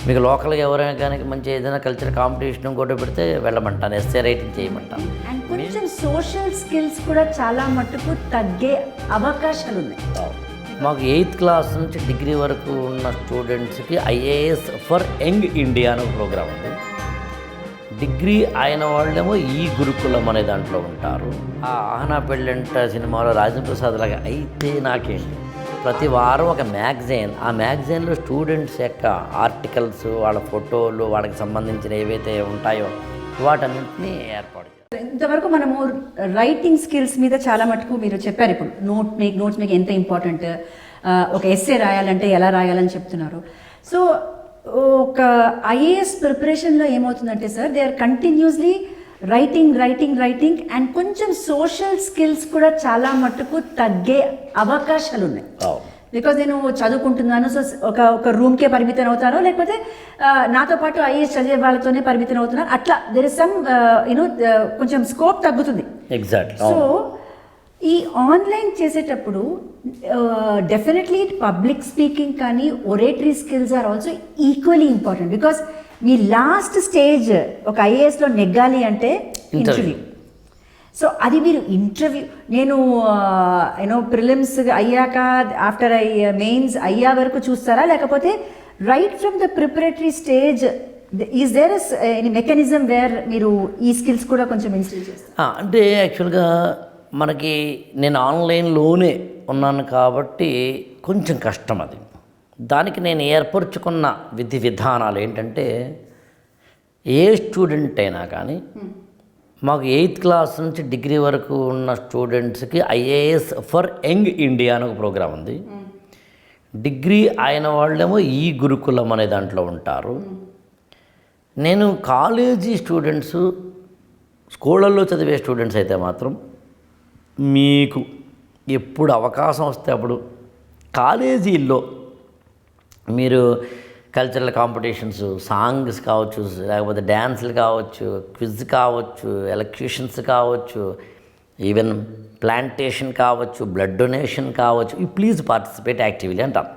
మీకు లోకల్గా ఎవరైనా కానీ మంచి ఏదైనా కల్చర్ కాంపిటీషన్ ఇంకోటి పెడితే వెళ్ళమంటాను, ఎస్ఏ రైటింగ్ చేయమంటాను. అండ్ కొంచెం సోషల్ స్కిల్స్ కూడా చాలా మట్టుకు తగ్గే అవకాశాలు ఉన్నాయి. మాకు 8th క్లాస్ నుంచి డిగ్రీ వరకు ఉన్న స్టూడెంట్స్కి ఐఏఎస్ ఫర్ యంగ్ ఇండియా అనే ప్రోగ్రామ్ ఉంది. డిగ్రీ అయిన వాళ్ళేమో ఈ గురుకులం అనే దాంట్లో ఉంటారు. ఆ ఆహనా పెళ్ళంట సినిమాలో రాజేంద్ర ప్రసాద్ లాగా అయితే నాకేంటి, ప్రతి వారం ఒక మ్యాగజైన్, ఆ మ్యాగజైన్లో స్టూడెంట్స్ యొక్క ఆర్టికల్స్, వాళ్ళ ఫోటోలు, వాళ్ళకి సంబంధించిన ఏవైతే ఉంటాయో వాటన్నింటినీ ఏర్పాటు చేయాలి. ఇంతవరకు మనము రైటింగ్ స్కిల్స్ మీద చాలా మటుకు మీరు చెప్పారు. ఇప్పుడు నోట్స్ మీకు ఎంత ఇంపార్టెంట్, ఒక ఎస్సే రాయాలంటే ఎలా రాయాలని చెప్తున్నారు. సో ఒక ఐఏఎస్ ప్రిపరేషన్లో ఏమవుతుందంటే sir, they are continuously writing and కొంచెం సోషల్ స్కిల్స్ కూడా చాలా మట్టుకు తగ్గే అవకాశాలు ఉన్నాయి. బికాజ్ నేను చదువుకుంటున్నాను, సో ఒక రూమ్కే పరిమితం అవుతాను, లేకపోతే నాతో పాటు ఐఏఎస్ చదివే వాళ్ళతోనే పరిమితం అవుతున్నాను, అట్లా దెర్ ఇస్ సమ్ కొంచెం స్కోప్ తగ్గుతుంది. ఎగ్జాక్ట్. సో ఈ ఆన్లైన్ చేసేటప్పుడు డెఫినెట్లీ పబ్లిక్ స్పీకింగ్ కానీ oratory skills are also equally important. Because మీ లాస్ట్ స్టేజ్ ఒక ఐఏఎస్లో నెగ్గాలి అంటే ఇంటర్వ్యూ. సో అది మీరు ఇంటర్వ్యూ, నేను ప్రిలిమ్స్ అయ్యాక ఆఫ్టర్ మెయిన్స్ అయ్యా వరకు చూస్తారా, లేకపోతే right from the preparatory stage is there any mechanism where మీరు ఈ స్కిల్స్ కూడా కొంచెం ఇన్స్టిల్ చేస్తారు? అంటే యాక్చువల్గా మనకి నేను ఆన్లైన్లోనే ఉన్నాను కాబట్టి కొంచెం కష్టం అది. దానికి నేను ఏర్పరచుకున్న విధి విధానాలు ఏంటంటే, ఏ స్టూడెంట్ అయినా కానీ మాకు 8th క్లాస్ నుంచి డిగ్రీ వరకు ఉన్న స్టూడెంట్స్కి ఐఏఎస్ ఫర్ యంగ్ ఇండియా అనే ఒక ప్రోగ్రాం ఉంది. డిగ్రీ అయిన వాళ్ళేమో ఈ గురుకులం అనే దాంట్లో ఉంటారు. నేను కాలేజీ స్టూడెంట్స్, స్కూళ్ళల్లో చదివే స్టూడెంట్స్ అయితే మాత్రం మీకు ఎప్పుడు అవకాశం వస్తే అప్పుడు కాలేజీల్లో మీరు కల్చరల్ కాంపిటీషన్స్, సాంగ్స్ కావచ్చు, లేకపోతే డ్యాన్సులు కావచ్చు, క్విజ్ కావచ్చు, ఎలక్యూషన్స్ కావచ్చు, ఈవెన్ ప్లాంటేషన్ కావచ్చు, బ్లడ్ డొనేషన్ కావచ్చు, ఈ ప్లీజ్ పార్టిసిపేట్ యాక్టివ్లీ అంటాం.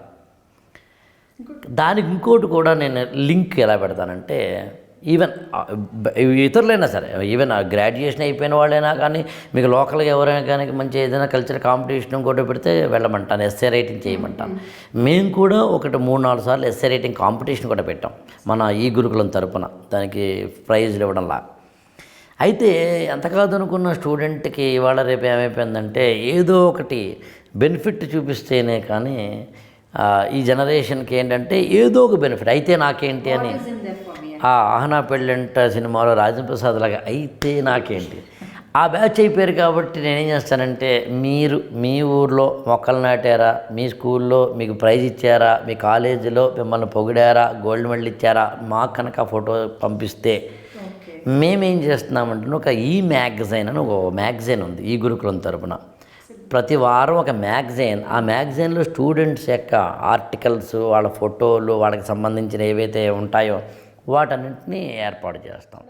దానికి ఇంకోటి కూడా నేను లింక్ ఎలా పెడతానంటే, ఈవెన్ ఇతరులైనా సరే, ఈవెన్ గ్రాడ్యుయేషన్ అయిపోయిన వాళ్ళైనా కానీ మీకు లోకల్గా ఎవరైనా కానీ మంచి ఏదైనా కల్చర్ కాంపిటీషన్ ఇంకోటి పెడితే వెళ్ళమంటాను, ఎస్ఏ రైటింగ్ చేయమంటాను. మేము కూడా 3-4 సార్లు ఎస్ఏ రైటింగ్ కాంపిటీషన్ కూడా పెట్టాం మన ఈ గురుకులం తరపున, దానికి ప్రైజ్లు ఇవ్వడంలా. అయితే ఎంత కాదనుకున్న స్టూడెంట్కి ఇవాళ రేపు ఏమైపోయిందంటే, ఏదో ఒకటి బెనిఫిట్ చూపిస్తేనే కానీ ఈ జనరేషన్కి ఏంటంటే ఏదో ఒక బెనిఫిట్ అయితే నాకేంటి అని, ఆ ఆహనా పెళ్ళంట సినిమాలో రాజేంద్ర ప్రసాద్ లాగా అయితే నాకేంటి, ఆ బ్యాచ్ అయిపోయారు. కాబట్టి నేనేం చేస్తానంటే, మీరు మీ ఊర్లో మొక్కలు నాటారా, మీ స్కూల్లో మీకు ప్రైజ్ ఇచ్చారా, మీ కాలేజీలో మిమ్మల్ని పొగిడారా, గోల్డ్ మెడల్ ఇచ్చారా, మాకు కనుక ఫోటో పంపిస్తే మేమేం చేస్తున్నామంటే, ఒక ఈ మ్యాగజైన్ అని ఒక మ్యాగజైన్ ఉంది ఈ గురుకులం తరపున. ప్రతి వారం ఒక మ్యాగజైన్, ఆ మ్యాగజైన్లో స్టూడెంట్స్ యొక్క ఆర్టికల్స్, వాళ్ళ ఫోటోలు, వాళ్ళకి సంబంధించిన ఏవైతే ఉంటాయో వాటన్నింటినీ ఏర్పాటు చేస్తాం.